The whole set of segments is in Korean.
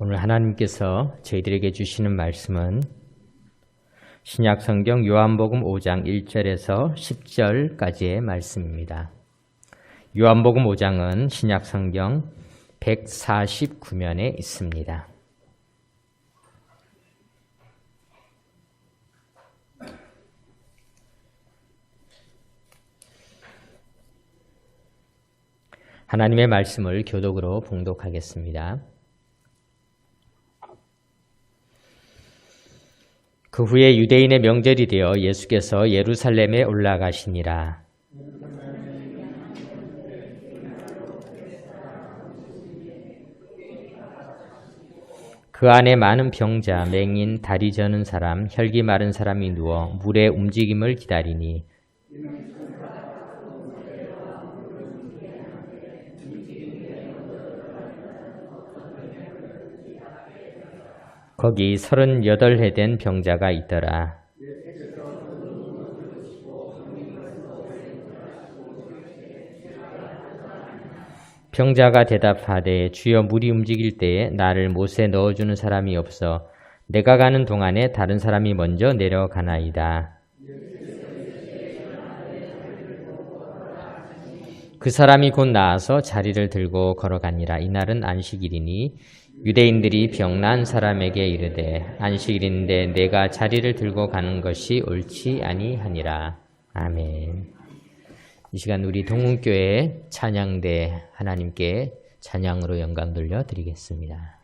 오늘 하나님께서 저희들에게 주시는 말씀은 신약성경 요한복음 5장 1절에서 10절까지의 말씀입니다. 요한복음 5장은 신약성경 149면에 있습니다. 하나님의 말씀을 교독으로 봉독하겠습니다. 그 후에 유대인의 명절이 되어 예수께서 예루살렘에 올라가시니라. 그 안에 많은 병자, 맹인, 다리 저는 사람, 혈기 마른 사람이 누워 물의 움직임을 기다리니 거기 38해 된 병자가 있더라. 병자가 대답하되 주여 물이 움직일 때에 나를 못에 넣어주는 사람이 없어 내가 가는 동안에 다른 사람이 먼저 내려가나이다. 그 사람이 곧 나와서 자리를 들고 걸어가니라. 이날은 안식일이니 유대인들이 병난 사람에게 이르되 안식일인데 내가 자리를 들고 가는 것이 옳지 아니하니라. 아멘. 이 시간 우리 동문교회 찬양대 하나님께 찬양으로 영광 돌려드리겠습니다.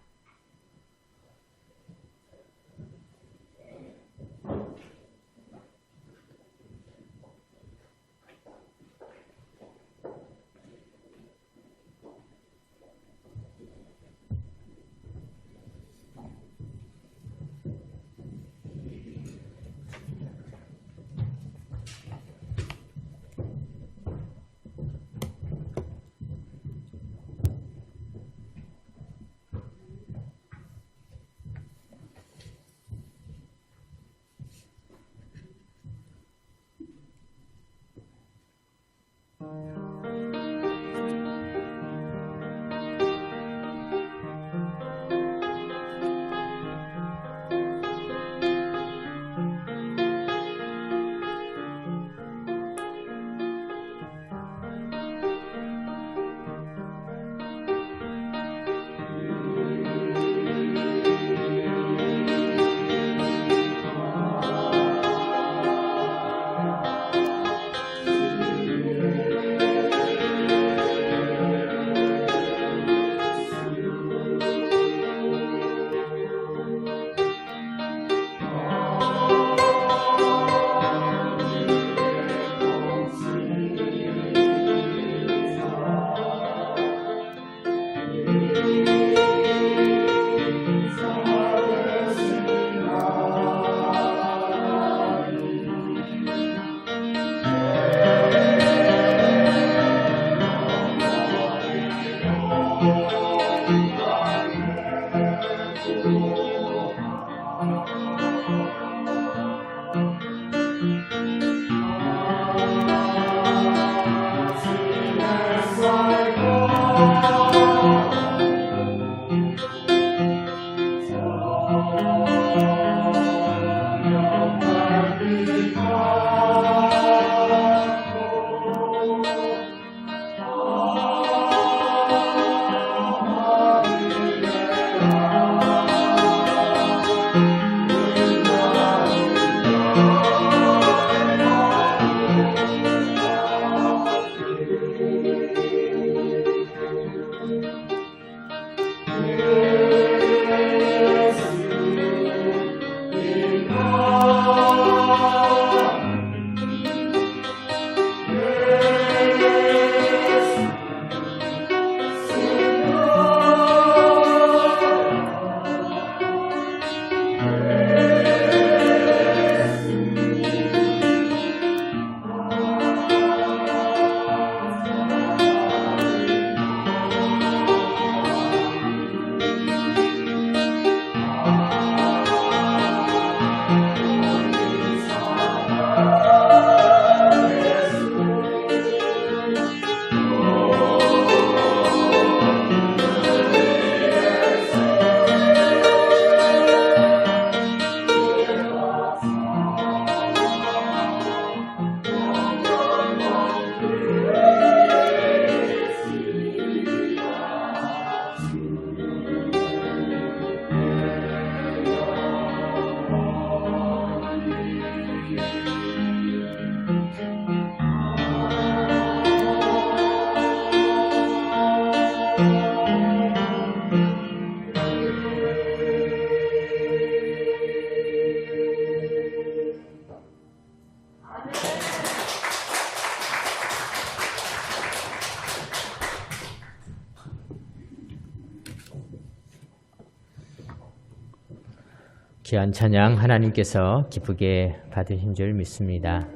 귀한 찬양 하나님께서 기쁘게 받으신 줄 믿습니다.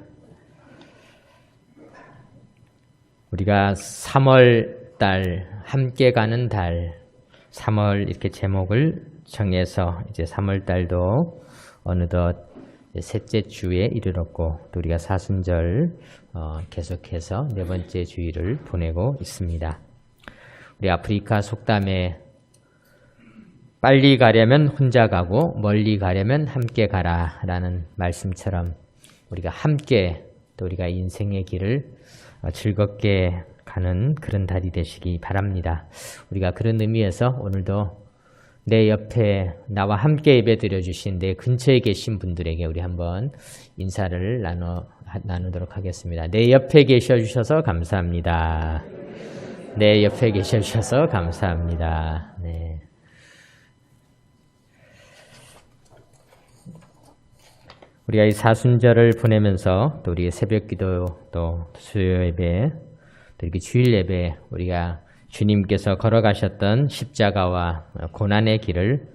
우리가 3월 달, 함께 가는 달, 3월 이렇게 제목을 정해서 이제 3월 달도 어느덧 셋째 주에 이르렀고, 또 우리가 사순절 계속해서 네 번째 주일을 보내고 있습니다. 우리 아프리카 속담에 빨리 가려면 혼자 가고 멀리 가려면 함께 가라 라는 말씀처럼 우리가 함께 또 우리가 인생의 길을 즐겁게 가는 그런 달이 되시기 바랍니다. 우리가 그런 의미에서 오늘도 내 옆에 나와 함께 예배드려 주신 내 근처에 계신 분들에게 우리 한번 인사를 나누도록 하겠습니다. 내 옆에 계셔 주셔서 감사합니다. 내 옆에 계셔 주셔서 감사합니다. 네. 우리가 이 사순절을 보내면서 또 우리 새벽기도 또 수요 예배 또 이렇게 주일 예배 우리가 주님께서 걸어가셨던 십자가와 고난의 길을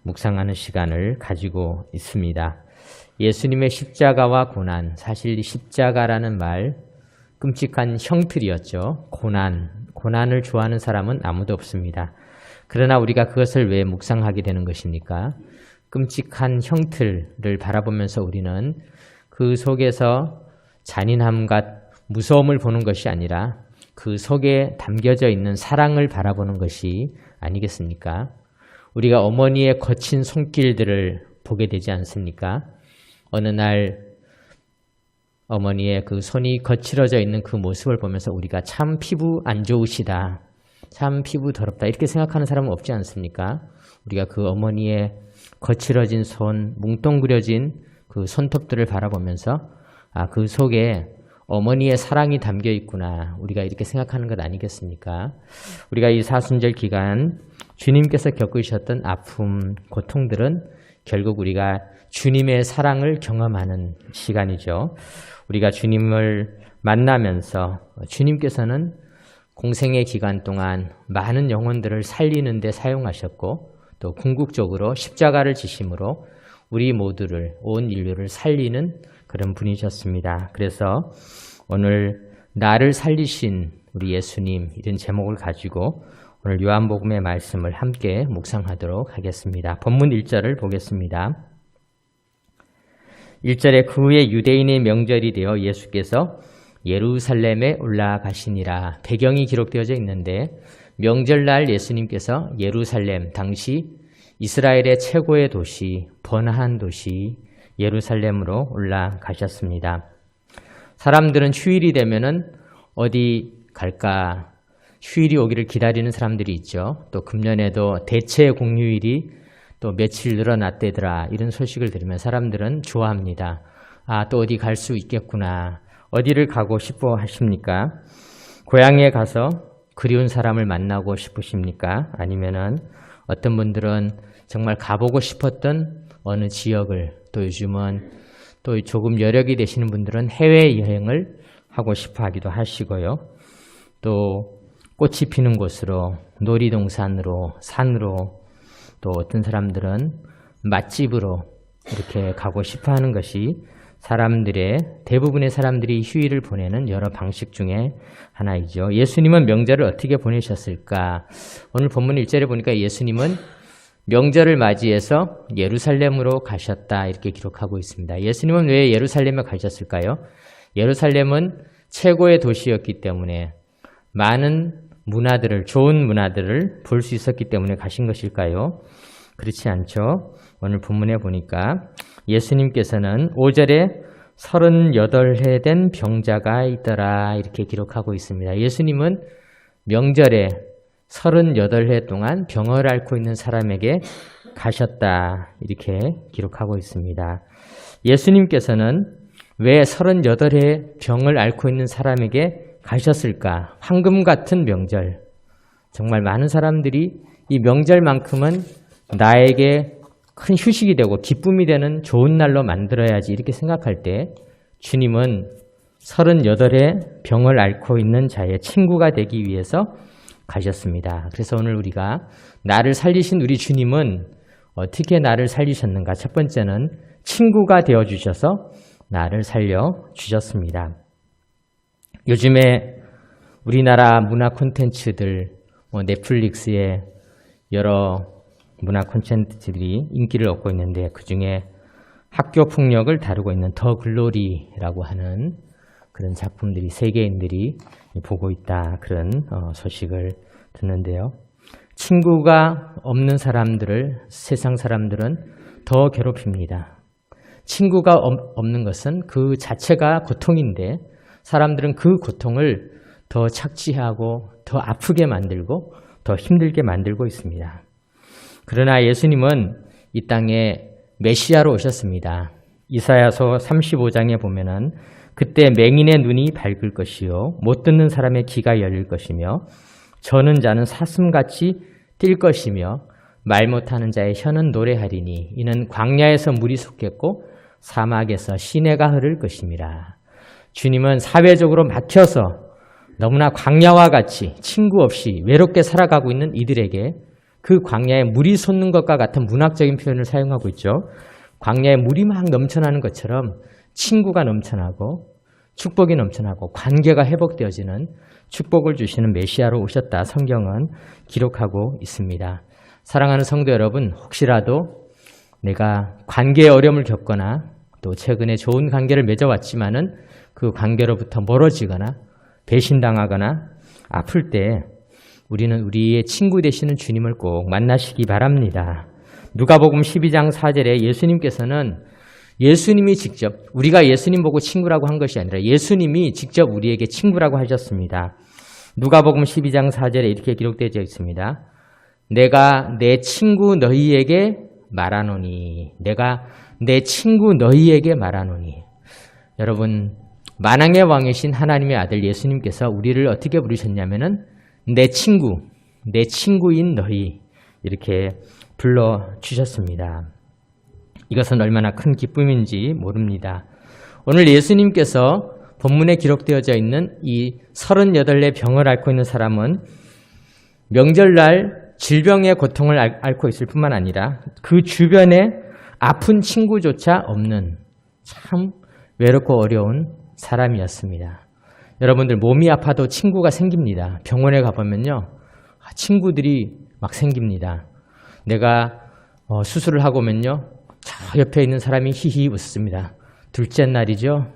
묵상하는 시간을 가지고 있습니다. 예수님의 십자가와 고난, 사실 이 십자가라는 말 끔찍한 형틀이었죠. 고난을 좋아하는 사람은 아무도 없습니다. 그러나 우리가 그것을 왜 묵상하게 되는 것입니까? 끔찍한 형틀을 바라보면서 우리는 그 속에서 잔인함과 무서움을 보는 것이 아니라 그 속에 담겨져 있는 사랑을 바라보는 것이 아니겠습니까? 우리가 어머니의 거친 손길들을 보게 되지 않습니까? 어느 날 어머니의 그 손이 거칠어져 있는 그 모습을 보면서 우리가 참 피부 안 좋으시다, 참 피부 더럽다 이렇게 생각하는 사람은 없지 않습니까? 우리가 그 어머니의 거칠어진 손, 뭉뚱그려진 그 손톱들을 바라보면서 그 속에 어머니의 사랑이 담겨 있구나, 우리가 이렇게 생각하는 것 아니겠습니까? 우리가 이 사순절 기간 주님께서 겪으셨던 아픔, 고통들은 결국 우리가 주님의 사랑을 경험하는 시간이죠. 우리가 주님을 만나면서 주님께서는 공생의 기간 동안 많은 영혼들을 살리는 데 사용하셨고, 또 궁극적으로 십자가를 지심으로 우리 모두를, 온 인류를 살리는 그런 분이셨습니다. 그래서 오늘 나를 살리신 우리 예수님, 이런 제목을 가지고 오늘 요한복음의 말씀을 함께 묵상하도록 하겠습니다. 본문 1절을 보겠습니다. 1절에 그 후에 유대인의 명절이 되어 예수께서 예루살렘에 올라가시니라. 배경이 기록되어져 있는데, 명절날 예수님께서 예루살렘, 당시 이스라엘의 최고의 도시, 번화한 도시 예루살렘으로 올라가셨습니다. 사람들은 휴일이 되면은 어디 갈까? 휴일이 오기를 기다리는 사람들이 있죠. 또 금년에도 대체 공휴일이 또 며칠 늘어났대더라, 이런 소식을 들으면 사람들은 좋아합니다. 또 어디 갈 수 있겠구나. 어디를 가고 싶어 하십니까? 고향에 가서 그리운 사람을 만나고 싶으십니까? 아니면은 어떤 분들은 정말 가보고 싶었던 어느 지역을, 또 요즘은 또 조금 여력이 되시는 분들은 해외여행을 하고 싶어 하기도 하시고요. 또 꽃이 피는 곳으로, 놀이동산으로, 산으로, 또 어떤 사람들은 맛집으로 이렇게 가고 싶어 하는 것이 대부분의 사람들이 휴일을 보내는 여러 방식 중에 하나이죠. 예수님은 명절을 어떻게 보내셨을까? 오늘 본문 1절에 보니까 예수님은 명절을 맞이해서 예루살렘으로 가셨다, 이렇게 기록하고 있습니다. 예수님은 왜 예루살렘에 가셨을까요? 예루살렘은 최고의 도시였기 때문에 많은 문화들을, 좋은 문화들을 볼 수 있었기 때문에 가신 것일까요? 그렇지 않죠. 오늘 본문에 보니까 예수님께서는 5절에 38해 된 병자가 있더라, 이렇게 기록하고 있습니다. 예수님은 명절에 38해 동안 병을 앓고 있는 사람에게 가셨다, 이렇게 기록하고 있습니다. 예수님께서는 왜 38해 병을 앓고 있는 사람에게 가셨을까? 황금 같은 명절. 정말 많은 사람들이 이 명절만큼은 나에게 큰 휴식이 되고 기쁨이 되는 좋은 날로 만들어야지, 이렇게 생각할 때 주님은 38의 병을 앓고 있는 자의 친구가 되기 위해서 가셨습니다. 그래서 오늘 우리가 나를 살리신 우리 주님은 어떻게 나를 살리셨는가? 첫 번째는 친구가 되어주셔서 나를 살려주셨습니다. 요즘에 우리나라 문화 콘텐츠들, 넷플릭스에 여러 문화 콘텐츠들이 인기를 얻고 있는데 그중에 학교 폭력을 다루고 있는 더 글로리라고 하는 그런 작품들이 세계인들이 보고 있다. 그런 소식을 듣는데요. 친구가 없는 사람들을 세상 사람들은 더 괴롭힙니다. 친구가 없는 것은 그 자체가 고통인데 사람들은 그 고통을 더 착취하고 더 아프게 만들고 더 힘들게 만들고 있습니다. 그러나 예수님은 이 땅에 메시아로 오셨습니다. 이사야서 35장에 보면은 그때 맹인의 눈이 밝을 것이요 못 듣는 사람의 귀가 열릴 것이며 저는 자는 사슴같이 뛸 것이며 말 못하는 자의 혀는 노래하리니 이는 광야에서 물이 솟겠고 사막에서 시내가 흐를 것입니다. 주님은 사회적으로 막혀서 너무나 광야와 같이 친구 없이 외롭게 살아가고 있는 이들에게 그 광야에 물이 솟는 것과 같은 문학적인 표현을 사용하고 있죠. 광야에 물이 막 넘쳐나는 것처럼 친구가 넘쳐나고 축복이 넘쳐나고 관계가 회복되어지는 축복을 주시는 메시아로 오셨다. 성경은 기록하고 있습니다. 사랑하는 성도 여러분, 혹시라도 내가 관계에 어려움을 겪거나 또 최근에 좋은 관계를 맺어왔지만은 그 관계로부터 멀어지거나 배신당하거나 아플 때 우리는 우리의 친구 되시는 주님을 꼭 만나시기 바랍니다. 누가복음 12장 4절에 예수님께서는 예수님이 직접 우리가 예수님 보고 친구라고 한 것이 아니라 예수님이 직접 우리에게 친구라고 하셨습니다. 누가복음 12장 4절에 이렇게 기록되어 있습니다. 내가 내 친구 너희에게 말하노니 내가 내 친구 너희에게 말하노니 여러분 만왕의 왕이신 하나님의 아들 예수님께서 우리를 어떻게 부르셨냐면은 내 친구인 너희 이렇게 불러주셨습니다. 이것은 얼마나 큰 기쁨인지 모릅니다. 오늘 예수님께서 본문에 기록되어져 있는 이 38의 병을 앓고 있는 사람은 명절날 질병의 고통을 앓고 있을 뿐만 아니라 그 주변에 아픈 친구조차 없는 참 외롭고 어려운 사람이었습니다. 여러분들 몸이 아파도 친구가 생깁니다. 병원에 가보면요. 친구들이 막 생깁니다. 내가 수술을 하고 오면요. 저 옆에 있는 사람이 히히 웃습니다. 둘째 날이죠.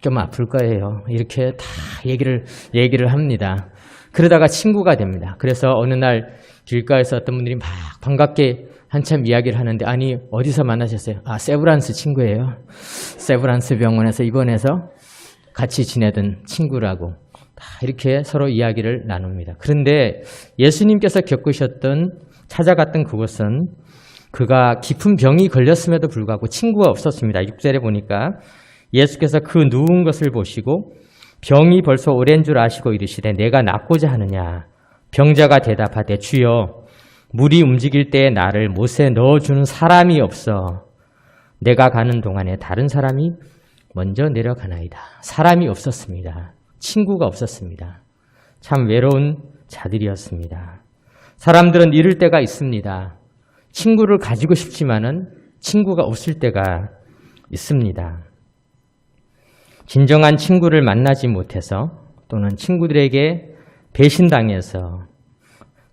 좀 아플 거예요. 이렇게 다 얘기를 합니다. 그러다가 친구가 됩니다. 그래서 어느 날 길가에서 어떤 분들이 막 반갑게 한참 이야기를 하는데 아니 어디서 만나셨어요? 아 세브란스 친구예요. 세브란스 병원에서 입원해서 같이 지내던 친구라고 다 이렇게 서로 이야기를 나눕니다. 그런데 예수님께서 찾아갔던 그곳은 그가 깊은 병이 걸렸음에도 불구하고 친구가 없었습니다. 6절에 보니까 예수께서 그 누운 것을 보시고 병이 벌써 오랜 줄 아시고 이르시되 내가 낫고자 하느냐. 병자가 대답하되 주여 물이 움직일 때에 나를 못에 넣어주는 사람이 없어. 내가 가는 동안에 다른 사람이 먼저 내려가나이다. 사람이 없었습니다. 친구가 없었습니다. 참 외로운 자들이었습니다. 사람들은 이럴 때가 있습니다. 친구를 가지고 싶지만은 친구가 없을 때가 있습니다. 진정한 친구를 만나지 못해서 또는 친구들에게 배신당해서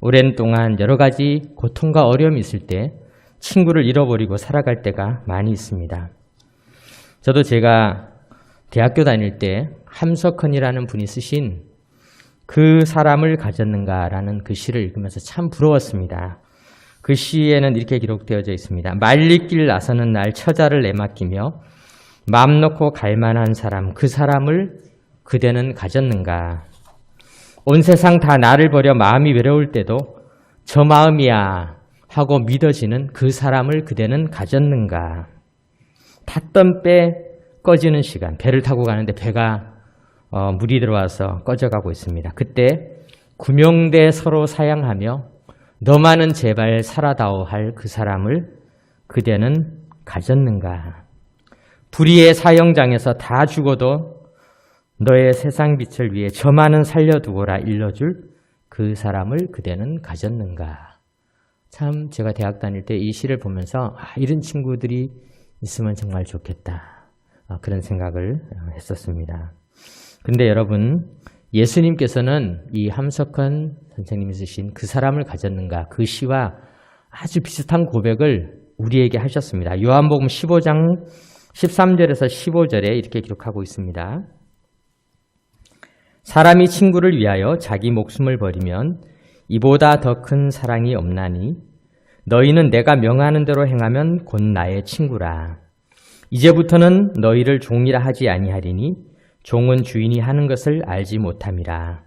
오랜 동안 여러 가지 고통과 어려움이 있을 때 친구를 잃어버리고 살아갈 때가 많이 있습니다. 저도 제가 대학교 다닐 때 함석헌이라는 분이 쓰신 그 사람을 가졌는가라는 그 시를 읽으면서 참 부러웠습니다. 그 시에는 이렇게 기록되어져 있습니다. 말리길 나서는 날 처자를 내맡기며 마음 놓고 갈 만한 사람, 그 사람을 그대는 가졌는가. 온 세상 다 나를 버려 마음이 외로울 때도 저 마음이야 하고 믿어지는 그 사람을 그대는 가졌는가. 탔던 배 꺼지는 시간, 배를 타고 가는데 배가 물이 들어와서 꺼져가고 있습니다. 그때 구명대 서로 사양하며 너만은 제발 살아다오 할 그 사람을 그대는 가졌는가. 불의의 사형장에서 다 죽어도 너의 세상 빛을 위해 저만은 살려두고라 일러줄 그 사람을 그대는 가졌는가. 참 제가 대학 다닐 때 이 시를 보면서 이런 친구들이 있으면 정말 좋겠다. 그런 생각을 했었습니다. 근데 여러분, 예수님께서는 이 함석헌 선생님이 쓰신 그 사람을 가졌는가, 그 시와 아주 비슷한 고백을 우리에게 하셨습니다. 요한복음 15장 13절에서 15절에 이렇게 기록하고 있습니다. 사람이 친구를 위하여 자기 목숨을 버리면 이보다 더 큰 사랑이 없나니 너희는 내가 명하는 대로 행하면 곧 나의 친구라. 이제부터는 너희를 종이라 하지 아니하리니 종은 주인이 하는 것을 알지 못함이라.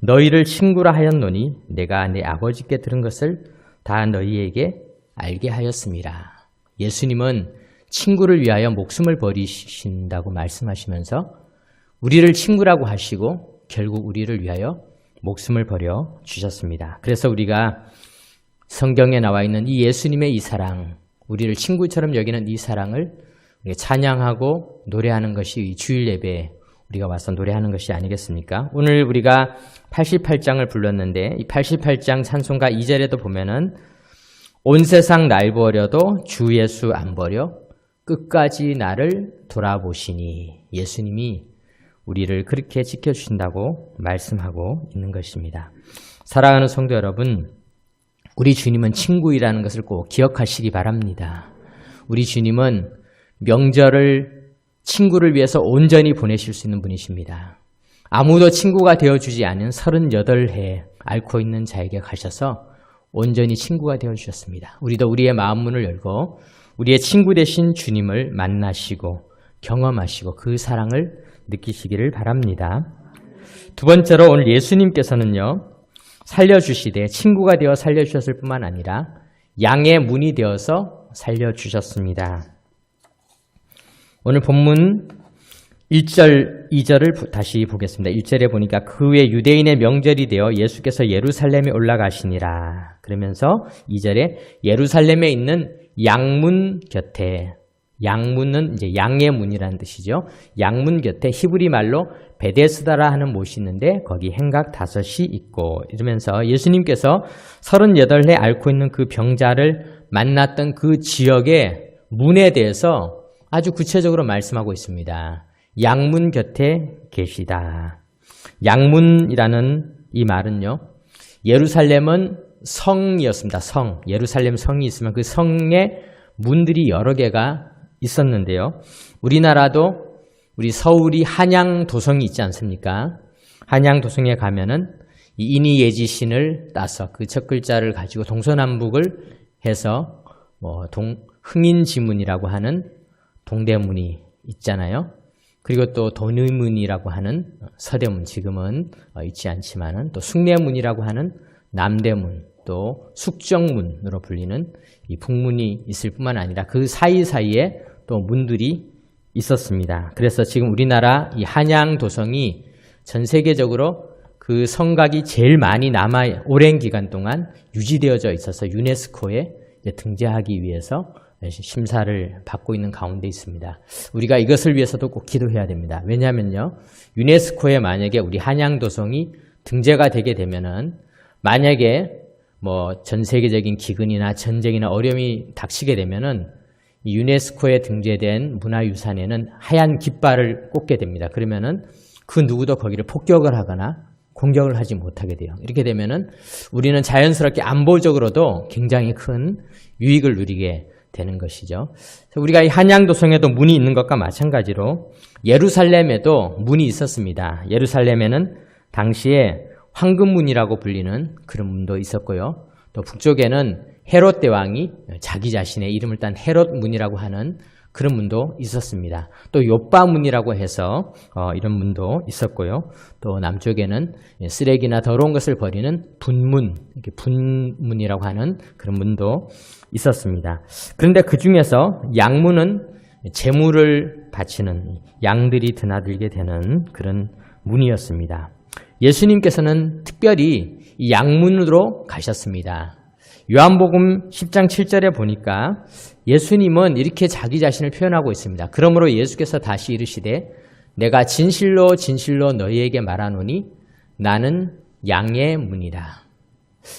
너희를 친구라 하였노니 내가 내 아버지께 들은 것을 다 너희에게 알게 하였음이라. 예수님은 친구를 위하여 목숨을 버리신다고 말씀하시면서 우리를 친구라고 하시고 결국 우리를 위하여 목숨을 버려 주셨습니다. 그래서 우리가 성경에 나와 있는 이 예수님의 이 사랑, 우리를 친구처럼 여기는 이 사랑을 찬양하고 노래하는 것이 이 주일 예배에 우리가 와서 노래하는 것이 아니겠습니까? 오늘 우리가 88장을 불렀는데 이 88장 찬송가 2절에도 보면은 온 세상 날 버려도 주 예수 안 버려 끝까지 나를 돌아보시니, 예수님이 우리를 그렇게 지켜주신다고 말씀하고 있는 것입니다. 사랑하는 성도 여러분, 우리 주님은 친구이라는 것을 꼭 기억하시기 바랍니다. 우리 주님은 명절을 친구를 위해서 온전히 보내실 수 있는 분이십니다. 아무도 친구가 되어주지 않은 38해 앓고 있는 자에게 가셔서 온전히 친구가 되어주셨습니다. 우리도 우리의 마음 문을 열고 우리의 친구 되신 주님을 만나시고 경험하시고 그 사랑을 느끼시기를 바랍니다. 두 번째로 오늘 예수님께서는요, 살려주시되 친구가 되어 살려주셨을 뿐만 아니라 양의 문이 되어서 살려주셨습니다. 오늘 본문 1절, 2절을 다시 보겠습니다. 1절에 보니까 그 후에 유대인의 명절이 되어 예수께서 예루살렘에 올라가시니라. 그러면서 2절에 예루살렘에 있는 양문 곁에, 양문은 이제 양의 문이라는 뜻이죠. 양문 곁에 히브리 말로 베데스다라 하는 못이 있는데 거기 행각 5이 있고, 이러면서 예수님께서 38해 앓고 있는 그 병자를 만났던 그 지역의 문에 대해서 아주 구체적으로 말씀하고 있습니다. 양문 곁에 계시다. 양문이라는 이 말은요, 예루살렘은 성이었습니다. 성. 예루살렘 성이 있으면 그 성에 문들이 여러 개가 있었는데요. 우리나라도 우리 서울이 한양도성이 있지 않습니까? 한양도성에 가면은 이 인이예지신을 따서 그 첫 글자를 가지고 동서남북을 해서 흥인지문이라고 하는 동대문이 있잖아요. 그리고 또 돈의문이라고 하는 서대문, 지금은 있지 않지만은 또 숭례문이라고 하는 남대문, 또 숙정문으로 불리는 이 북문이 있을 뿐만 아니라 그 사이사이에 또 문들이 있었습니다. 그래서 지금 우리나라 이 한양도성이 전 세계적으로 그 성곽이 제일 많이 남아 오랜 기간 동안 유지되어져 있어서 유네스코에 등재하기 위해서 심사를 받고 있는 가운데 있습니다. 우리가 이것을 위해서도 꼭 기도해야 됩니다. 왜냐하면요, 유네스코에 만약에 우리 한양도성이 등재가 되게 되면은 만약에 전 세계적인 기근이나 전쟁이나 어려움이 닥치게 되면은 이 유네스코에 등재된 문화유산에는 하얀 깃발을 꽂게 됩니다. 그러면은 그 누구도 거기를 폭격을 하거나 공격을 하지 못하게 돼요. 이렇게 되면은 우리는 자연스럽게 안보적으로도 굉장히 큰 유익을 누리게 되는 것이죠. 우리가 이 한양도성에도 문이 있는 것과 마찬가지로 예루살렘에도 문이 있었습니다. 예루살렘에는 당시에 황금문이라고 불리는 그런 문도 있었고요. 또 북쪽에는 헤롯 대왕이 자기 자신의 이름을 딴 헤롯문이라고 하는 그런 문도 있었습니다. 또 욥바문이라고 해서 이런 문도 있었고요. 또 남쪽에는 쓰레기나 더러운 것을 버리는 분문, 이렇게 분문이라고 하는 그런 문도 있었습니다. 그런데 그 중에서 양문은 제물을 바치는 양들이 드나들게 되는 그런 문이었습니다. 예수님께서는 특별히 이 양문으로 가셨습니다. 요한복음 10장 7절에 보니까 예수님은 이렇게 자기 자신을 표현하고 있습니다. 그러므로 예수께서 다시 이르시되 내가 진실로 진실로 너희에게 말하노니 나는 양의 문이라.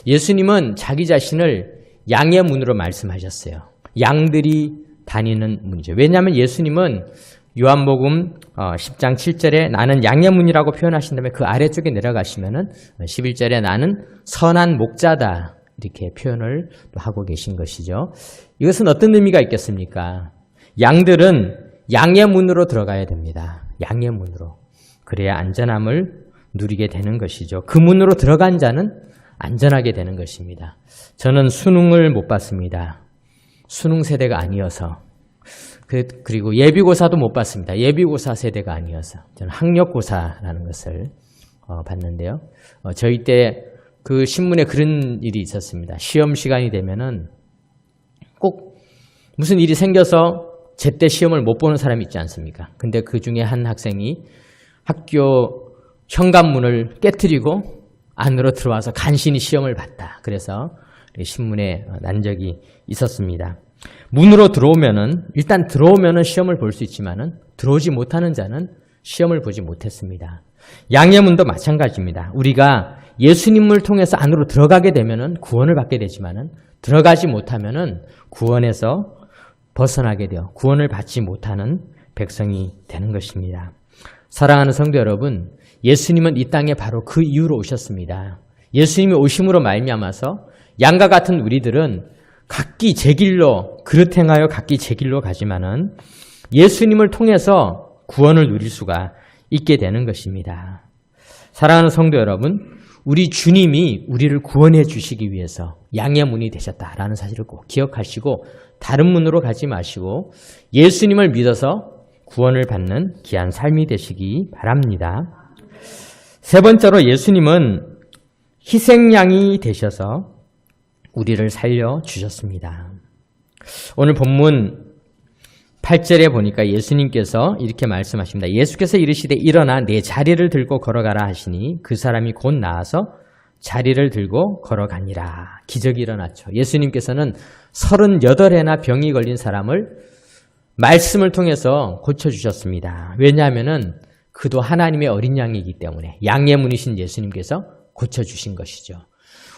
예수님은 자기 자신을 양의 문으로 말씀하셨어요. 양들이 다니는 문이죠. 왜냐하면 예수님은 요한복음 10장 7절에 나는 양의 문이라고 표현하신 다음에 그 아래쪽에 내려가시면은 11절에 나는 선한 목자다 이렇게 표현을 하고 계신 것이죠. 이것은 어떤 의미가 있겠습니까? 양들은 양의 문으로 들어가야 됩니다. 양의 문으로. 그래야 안전함을 누리게 되는 것이죠. 그 문으로 들어간 자는 안전하게 되는 것입니다. 저는 수능을 못 봤습니다. 수능 세대가 아니어서. 그리고 예비고사도 못 봤습니다. 예비고사 세대가 아니어서. 저는 학력고사라는 것을 봤는데요. 저희 때 그 신문에 그런 일이 있었습니다. 시험 시간이 되면은 꼭 무슨 일이 생겨서 제때 시험을 못 보는 사람이 있지 않습니까? 근데 그 중에 한 학생이 학교 현관문을 깨트리고 안으로 들어와서 간신히 시험을 봤다. 그래서 신문에 난 적이 있었습니다. 문으로 들어오면은 일단 들어오면은 시험을 볼 수 있지만은 들어오지 못하는 자는 시험을 보지 못했습니다. 양의 문도 마찬가지입니다. 우리가 예수님을 통해서 안으로 들어가게 되면은 구원을 받게 되지만은 들어가지 못하면은 구원에서 벗어나게 되어 구원을 받지 못하는 백성이 되는 것입니다. 사랑하는 성도 여러분, 예수님은 이 땅에 바로 그 이유로 오셨습니다. 예수님이 오심으로 말미암아서 양과 같은 우리들은 각기 제 길로 그릇 행하여 각기 제 길로 가지만은 예수님을 통해서 구원을 누릴 수가 있게 되는 것입니다. 사랑하는 성도 여러분, 우리 주님이 우리를 구원해 주시기 위해서 양의 문이 되셨다라는 사실을 꼭 기억하시고 다른 문으로 가지 마시고 예수님을 믿어서 구원을 받는 귀한 삶이 되시기 바랍니다. 세 번째로 예수님은 희생양이 되셔서 우리를 살려주셨습니다. 오늘 본문 8절에 보니까 예수님께서 이렇게 말씀하십니다. 예수께서 이르시되 일어나 내 자리를 들고 걸어가라 하시니 그 사람이 곧 나아서 자리를 들고 걸어가니라. 기적이 일어났죠. 예수님께서는 38회나 병이 걸린 사람을 말씀을 통해서 고쳐주셨습니다. 왜냐하면은 그도 하나님의 어린 양이기 때문에 양의 문이신 예수님께서 고쳐주신 것이죠.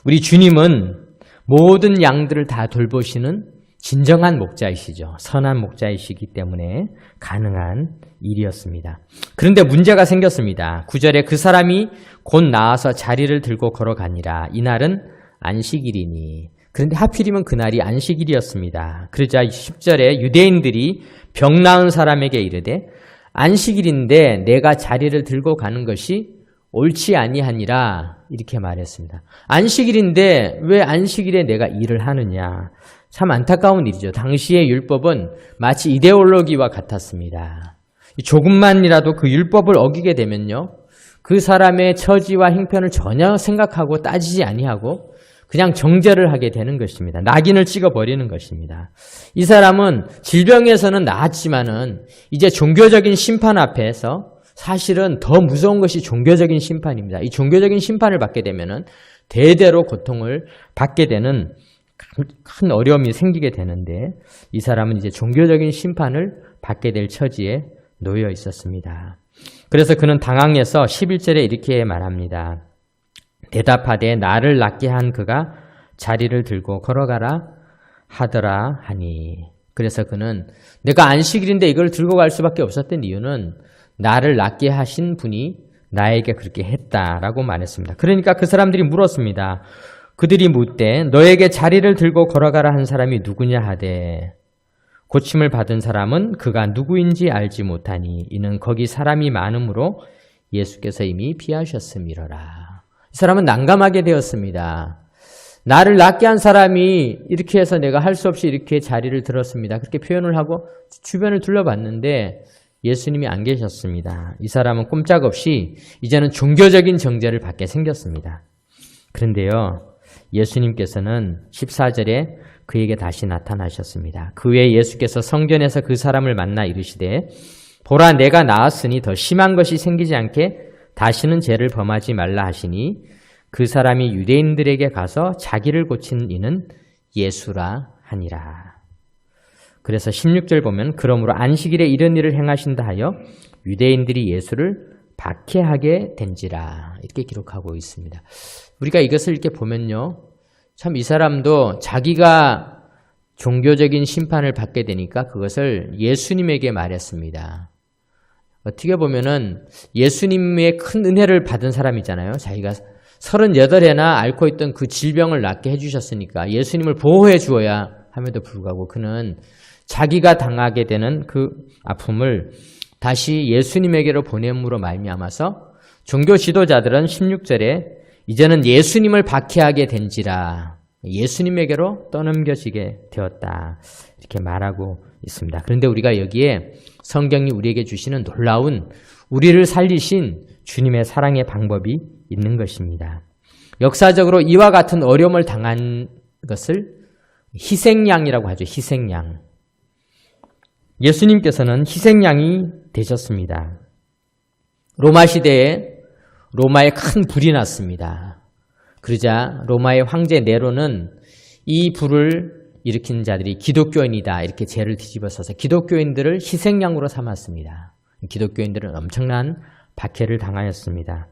우리 주님은 모든 양들을 다 돌보시는 진정한 목자이시죠. 선한 목자이시기 때문에 가능한 일이었습니다. 그런데 문제가 생겼습니다. 9절에 그 사람이 곧 나와서 자리를 들고 걸어가니라. 이날은 안식일이니. 그런데 하필이면 그날이 안식일이었습니다. 그러자 10절에 유대인들이 병 나은 사람에게 이르되 안식일인데 내가 자리를 들고 가는 것이 옳지 아니하니라 이렇게 말했습니다. 안식일인데 왜 안식일에 내가 일을 하느냐. 참 안타까운 일이죠. 당시의 율법은 마치 이데올로기와 같았습니다. 조금만이라도 그 율법을 어기게 되면요, 그 사람의 처지와 형편을 전혀 생각하고 따지지 아니하고 그냥 정죄를 하게 되는 것입니다. 낙인을 찍어버리는 것입니다. 이 사람은 질병에서는 나았지만은 이제 종교적인 심판 앞에서 사실은 더 무서운 것이 종교적인 심판입니다. 이 종교적인 심판을 받게 되면은 대대로 고통을 받게 되는 큰 어려움이 생기게 되는데 이 사람은 이제 종교적인 심판을 받게 될 처지에 놓여 있었습니다. 그래서 그는 당황해서 11절에 이렇게 말합니다. 대답하되 나를 낫게 한 그가 자리를 들고 걸어가라 하더라 하니. 그래서 그는 내가 안식일인데 이걸 들고 갈 수밖에 없었던 이유는 나를 낫게 하신 분이 나에게 그렇게 했다라고 말했습니다. 그러니까 그 사람들이 물었습니다. 그들이 묻되 너에게 자리를 들고 걸어가라 한 사람이 누구냐 하되 고침을 받은 사람은 그가 누구인지 알지 못하니 이는 거기 사람이 많음으로 예수께서 이미 피하셨음이로라. 이 사람은 난감하게 되었습니다. 나를 낫게 한 사람이 이렇게 해서 내가 할 수 없이 이렇게 자리를 들었습니다. 그렇게 표현을 하고 주변을 둘러봤는데 예수님이 안 계셨습니다. 이 사람은 꼼짝없이 이제는 종교적인 정죄를 받게 생겼습니다. 그런데요, 예수님께서는 14절에 그에게 다시 나타나셨습니다. 그 후에 예수께서 성전에서 그 사람을 만나 이르시되 보라 내가 나았으니 더 심한 것이 생기지 않게 다시는 죄를 범하지 말라 하시니 그 사람이 유대인들에게 가서 자기를 고친 이는 예수라 하니라. 그래서 16절 보면 그러므로 안식일에 이런 일을 행하신다 하여 유대인들이 예수를 박해하게 된지라 이렇게 기록하고 있습니다. 우리가 이것을 이렇게 보면요, 참 이 사람도 자기가 종교적인 심판을 받게 되니까 그것을 예수님에게 말했습니다. 어떻게 보면은 예수님의 큰 은혜를 받은 사람이잖아요. 자기가 38해나 앓고 있던 그 질병을 낫게 해주셨으니까 예수님을 보호해 주어야 함에도 불구하고 그는 자기가 당하게 되는 그 아픔을 다시 예수님에게로 보냄으로 말미암아서 종교 지도자들은 16절에 이제는 예수님을 박해하게 된지라 예수님에게로 떠넘겨지게 되었다 이렇게 말하고 있습니다. 그런데 우리가 여기에 성경이 우리에게 주시는 놀라운 우리를 살리신 주님의 사랑의 방법이 있는 것입니다. 역사적으로 이와 같은 어려움을 당한 것을 희생양이라고 하죠. 희생양. 예수님께서는 희생양이 되셨습니다. 로마 시대에 로마에 큰 불이 났습니다. 그러자 로마의 황제 네로는 이 불을 일으킨 자들이 기독교인이다 이렇게 죄를 뒤집어서서 기독교인들을 희생양으로 삼았습니다. 기독교인들은 엄청난 박해를 당하였습니다.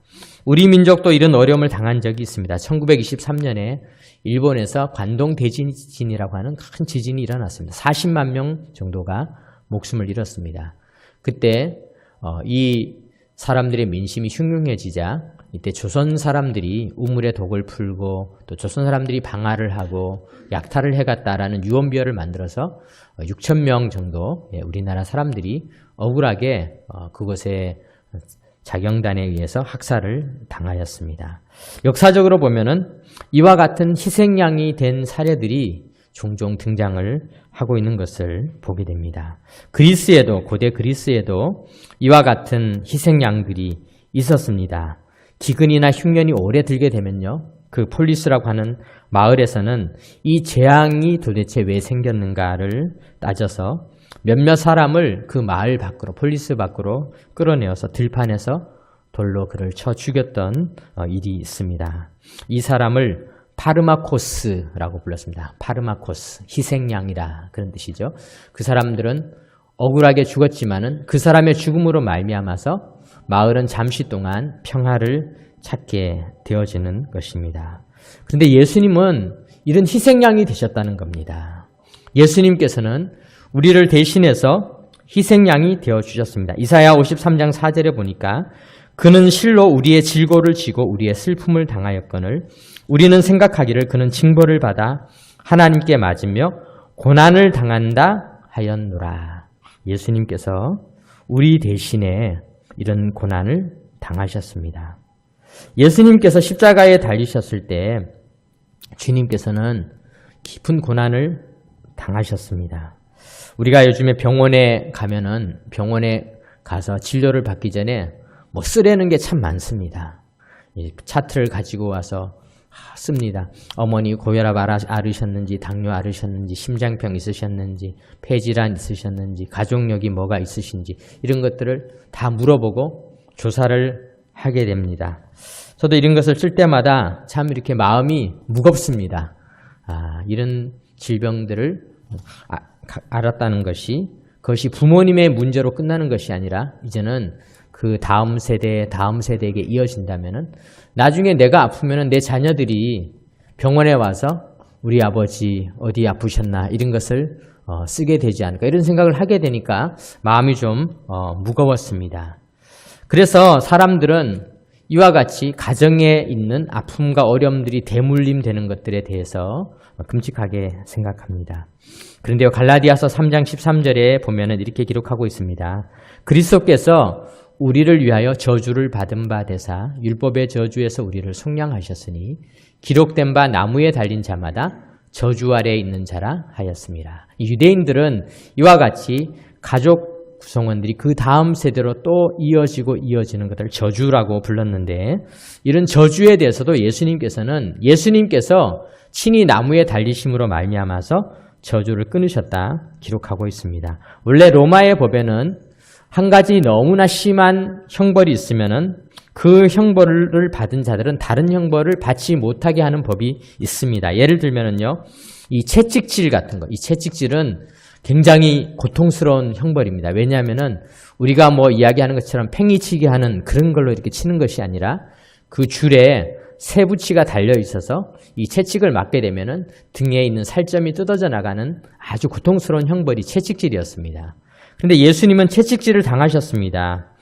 우리 민족도 이런 어려움을 당한 적이 있습니다. 1923년에 일본에서 관동 대지진이라고 하는 큰 지진이 일어났습니다. 40만 명 정도가 목숨을 잃었습니다. 그때 이 사람들의 민심이 흉흉해지자 이때 조선 사람들이 우물의 독을 풀고 또 조선 사람들이 방화를 하고 약탈을 해갔다라는 유언비어를 만들어서 6천 명 정도 우리나라 사람들이 억울하게 그곳에 자경단에 의해서 학살을 당하였습니다. 역사적으로 보면은 이와 같은 희생양이 된 사례들이 종종 등장을 하고 있는 것을 보게 됩니다. 그리스에도 고대 그리스에도 이와 같은 희생양들이 있었습니다. 기근이나 흉년이 오래 들게 되면요. 그 폴리스라고 하는 마을에서는 이 재앙이 도대체 왜 생겼는가를 따져서 몇몇 사람을 그 마을 밖으로 폴리스 밖으로 끌어내어서 들판에서 돌로 그를 쳐 죽였던 일이 있습니다. 이 사람을 파르마코스라고 불렀습니다. 파르마코스, 희생양이라 그런 뜻이죠. 그 사람들은 억울하게 죽었지만은 그 사람의 죽음으로 말미암아서 마을은 잠시 동안 평화를 찾게 되어지는 것입니다. 그런데 예수님은 이런 희생양이 되셨다는 겁니다. 예수님께서는 우리를 대신해서 희생양이 되어주셨습니다. 이사야 53장 4절에 보니까 그는 실로 우리의 질고를 지고 우리의 슬픔을 당하였거늘 우리는 생각하기를 그는 징벌을 받아 하나님께 맞으며 고난을 당한다 하였노라. 예수님께서 우리 대신에 이런 고난을 당하셨습니다. 예수님께서 십자가에 달리셨을 때 주님께서는 깊은 고난을 당하셨습니다. 우리가 요즘에 병원에 가면은 병원에 가서 진료를 받기 전에 뭐 쓰려는 게 참 많습니다. 이 차트를 가지고 와서 씁니다. 어머니 고혈압 앓으셨는지, 당뇨 앓으셨는지, 심장병 있으셨는지, 폐질환 있으셨는지, 가족력이 뭐가 있으신지 이런 것들을 다 물어보고 조사를 하게 됩니다. 저도 이런 것을 쓸 때마다 참 이렇게 마음이 무겁습니다. 이런 질병들을 알았다는 것이 그것이 부모님의 문제로 끝나는 것이 아니라 이제는 그 다음 세대에게 이어진다면은 나중에 내가 아프면은 내 자녀들이 병원에 와서 우리 아버지 어디 아프셨나 이런 것을 쓰게 되지 않을까 이런 생각을 하게 되니까 마음이 좀 무거웠습니다. 그래서 사람들은 이와 같이 가정에 있는 아픔과 어려움들이 대물림되는 것들에 대해서 끔찍하게 생각합니다. 그런데요, 갈라디아서 3장 13절에 보면은 이렇게 기록하고 있습니다. 그리스도께서 우리를 위하여 저주를 받은 바 되사 율법의 저주에서 우리를 속량하셨으니 기록된 바 나무에 달린 자마다 저주 아래에 있는 자라 하였습니다. 유대인들은 이와 같이 가족 구성원들이 그 다음 세대로 또 이어지는 것을 저주라고 불렀는데 이런 저주에 대해서도 예수님께서 친히 나무에 달리심으로 말미암아서 저주를 끊으셨다 기록하고 있습니다. 원래 로마의 법에는 한 가지 너무나 심한 형벌이 있으면은 그 형벌을 받은 자들은 다른 형벌을 받지 못하게 하는 법이 있습니다. 예를 들면은요, 이 채찍질 같은 거, 이 채찍질은 굉장히 고통스러운 형벌입니다. 왜냐하면은 우리가 뭐 이야기하는 것처럼 팽이치기 하는 그런 걸로 이렇게 치는 것이 아니라 그 줄에 새부치가 달려 있어서 이 채찍을 맞게 되면은 등에 있는 살점이 뜯어져 나가는 아주 고통스러운 형벌이 채찍질이었습니다. 그런데 예수님은 채찍질을 당하셨습니다.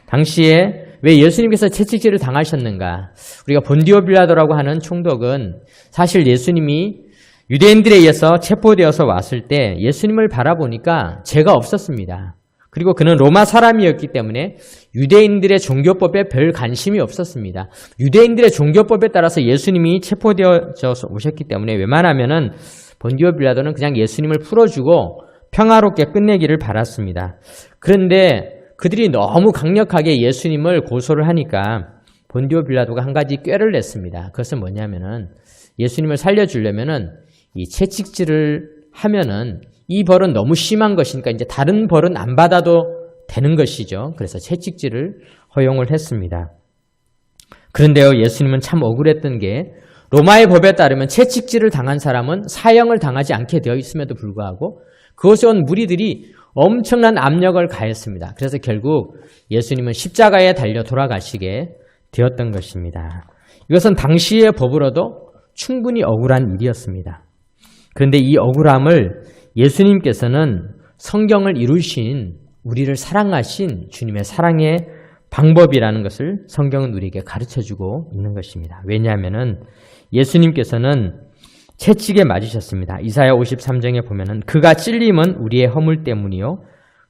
당시에 왜 예수님께서 채찍질을 당하셨는가? 우리가 본디오 빌라도라고 하는 총독은 사실 예수님이 유대인들에 의해서 체포되어서 왔을 때 예수님을 바라보니까 죄가 없었습니다. 그리고 그는 로마 사람이었기 때문에 유대인들의 종교법에 별 관심이 없었습니다. 유대인들의 종교법에 따라서 예수님이 체포되어서 오셨기 때문에 웬만하면은 본디오 빌라도는 그냥 예수님을 풀어주고 평화롭게 끝내기를 바랐습니다. 그런데 그들이 너무 강력하게 예수님을 고소를 하니까 본디오 빌라도가 한 가지 꾀를 냈습니다. 그것은 뭐냐면은 예수님을 살려주려면은 이 채찍질을 하면은 이 벌은 너무 심한 것이니까 이제 다른 벌은 안 받아도 되는 것이죠. 그래서 채찍질을 허용을 했습니다. 그런데요, 예수님은 참 억울했던 게 로마의 법에 따르면 채찍질을 당한 사람은 사형을 당하지 않게 되어 있음에도 불구하고 그것에 온 무리들이 엄청난 압력을 가했습니다. 그래서 결국 예수님은 십자가에 달려 돌아가시게 되었던 것입니다. 이것은 당시의 법으로도 충분히 억울한 일이었습니다. 그런데 이 억울함을 예수님께서는 성경을 이루신 우리를 사랑하신 주님의 사랑의 방법이라는 것을 성경은 우리에게 가르쳐주고 있는 것입니다. 왜냐하면 예수님께서는 채찍에 맞으셨습니다. 이사야 53장에 보면은 그가 찔림은 우리의 허물 때문이요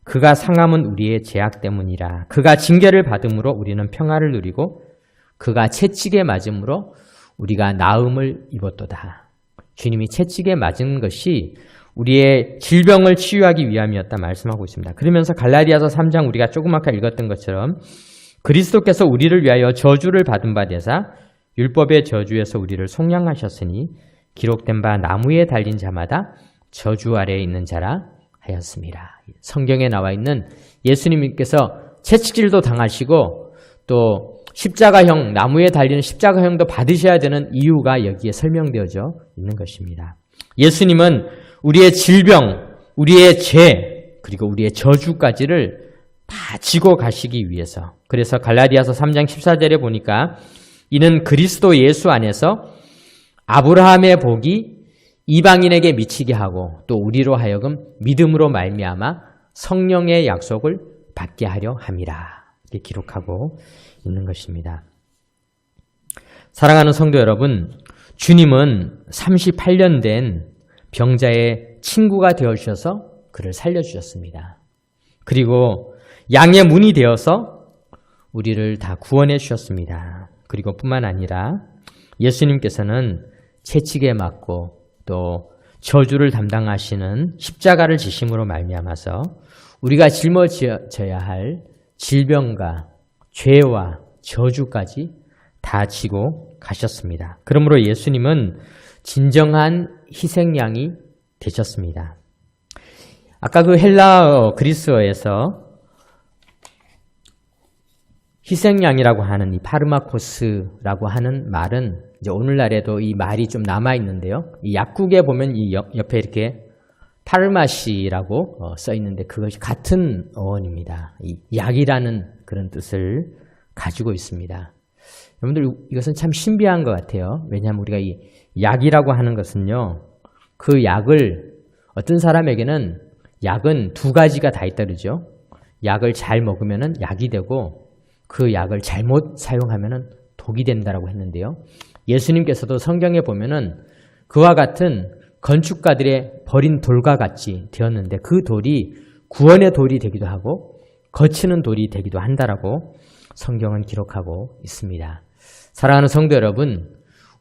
그가 상함은 우리의 죄악 때문이라. 그가 징계를 받음으로 우리는 평화를 누리고 그가 채찍에 맞음으로 우리가 나음을 입었도다. 주님이 채찍에 맞은 것이 우리의 질병을 치유하기 위함이었다 말씀하고 있습니다. 그러면서 갈라디아서 3장 우리가 조금 아까 읽었던 것처럼 그리스도께서 우리를 위하여 저주를 받은 바 되사 율법의 저주에서 우리를 속량하셨으니 기록된 바 나무에 달린 자마다 저주 아래에 있는 자라 하였습니다. 성경에 나와 있는 예수님께서 채찍질도 당하시고 또 십자가형, 나무에 달리는 십자가형도 받으셔야 되는 이유가 여기에 설명되어져 있는 것입니다. 예수님은 우리의 질병, 우리의 죄, 그리고 우리의 저주까지를 다 지고 가시기 위해서. 그래서 갈라디아서 3장 14절에 보니까 이는 그리스도 예수 안에서 아브라함의 복이 이방인에게 미치게 하고 또 우리로 하여금 믿음으로 말미암아 성령의 약속을 받게 하려 함이라. 이렇게 기록하고 있는 것입니다. 사랑하는 성도 여러분, 주님은 38년 된 병자의 친구가 되어주셔서 그를 살려주셨습니다. 그리고 양의 문이 되어서 우리를 다 구원해 주셨습니다. 그리고 뿐만 아니라 예수님께서는 채찍에 맞고 또 저주를 담당하시는 십자가를 지심으로 말미암아서 우리가 짊어져야 할 질병과 죄와 저주까지 다 지고 가셨습니다. 그러므로 예수님은 진정한 희생양이 되셨습니다. 아까 그 헬라어 그리스어에서 희생양이라고 하는 이 파르마코스라고 하는 말은 이제 오늘날에도 이 말이 좀 남아 있는데요. 이 약국에 보면 이 옆에 이렇게 파르마시라고 써 있는데 그것이 같은 어원입니다. 이 약이라는 그런 뜻을 가지고 있습니다. 여러분들 이것은 참 신비한 것 같아요. 왜냐하면 우리가 이 약이라고 하는 것은요. 그 약을 어떤 사람에게는 약은 두 가지가 다 있다 그러죠. 약을 잘 먹으면 약이 되고 그 약을 잘못 사용하면 독이 된다라고 했는데요. 예수님께서도 성경에 보면은 그와 같은 건축가들의 버린 돌과 같이 되었는데 그 돌이 구원의 돌이 되기도 하고 거치는 돌이 되기도 한다라고 성경은 기록하고 있습니다. 사랑하는 성도 여러분,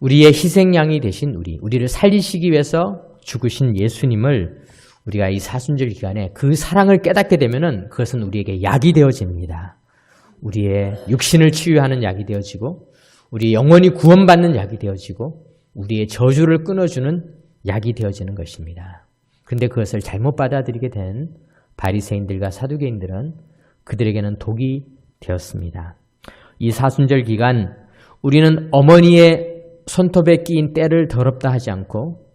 우리의 희생양이 되신 우리를 살리시기 위해서 죽으신 예수님을 우리가 이 사순절 기간에 그 사랑을 깨닫게 되면은 그것은 우리에게 약이 되어집니다. 우리의 육신을 치유하는 약이 되어지고 우리 영혼이 구원받는 약이 되어지고 우리의 저주를 끊어주는 약이 되어지는 것입니다. 그런데 그것을 잘못 받아들이게 된 바리새인들과 사두개인들은 그들에게는 독이 되었습니다. 이 사순절 기간 우리는 어머니의 손톱에 끼인 때를 더럽다 하지 않고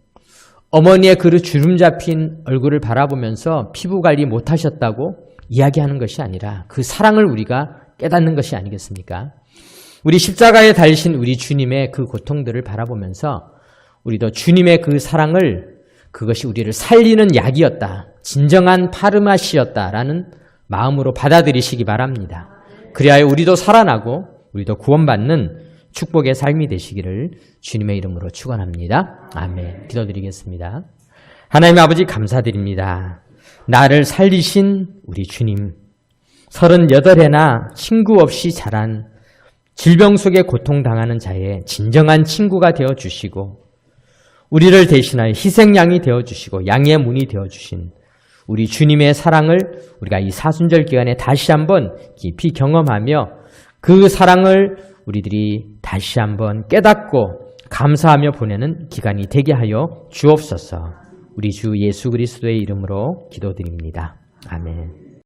어머니의 그 주름 잡힌 얼굴을 바라보면서 피부 관리 못하셨다고 이야기하는 것이 아니라 그 사랑을 우리가 깨닫는 것이 아니겠습니까? 우리 십자가에 달리신 우리 주님의 그 고통들을 바라보면서 우리도 주님의 그 사랑을, 그것이 우리를 살리는 약이었다, 진정한 파르마시였다라는 마음으로 받아들이시기 바랍니다. 그리하여 우리도 살아나고 우리도 구원받는 축복의 삶이 되시기를 주님의 이름으로 축원합니다. 아멘. 기도드리겠습니다. 하나님 아버지 감사드립니다. 나를 살리신 우리 주님, 38해나 친구 없이 자란 질병 속에 고통당하는 자의 진정한 친구가 되어주시고 우리를 대신하여 희생양이 되어주시고 양의 문이 되어주신 우리 주님의 사랑을 우리가 이 사순절 기간에 다시 한번 깊이 경험하며 그 사랑을 우리들이 다시 한번 깨닫고 감사하며 보내는 기간이 되게 하여 주옵소서. 우리 주 예수 그리스도의 이름으로 기도드립니다. 아멘.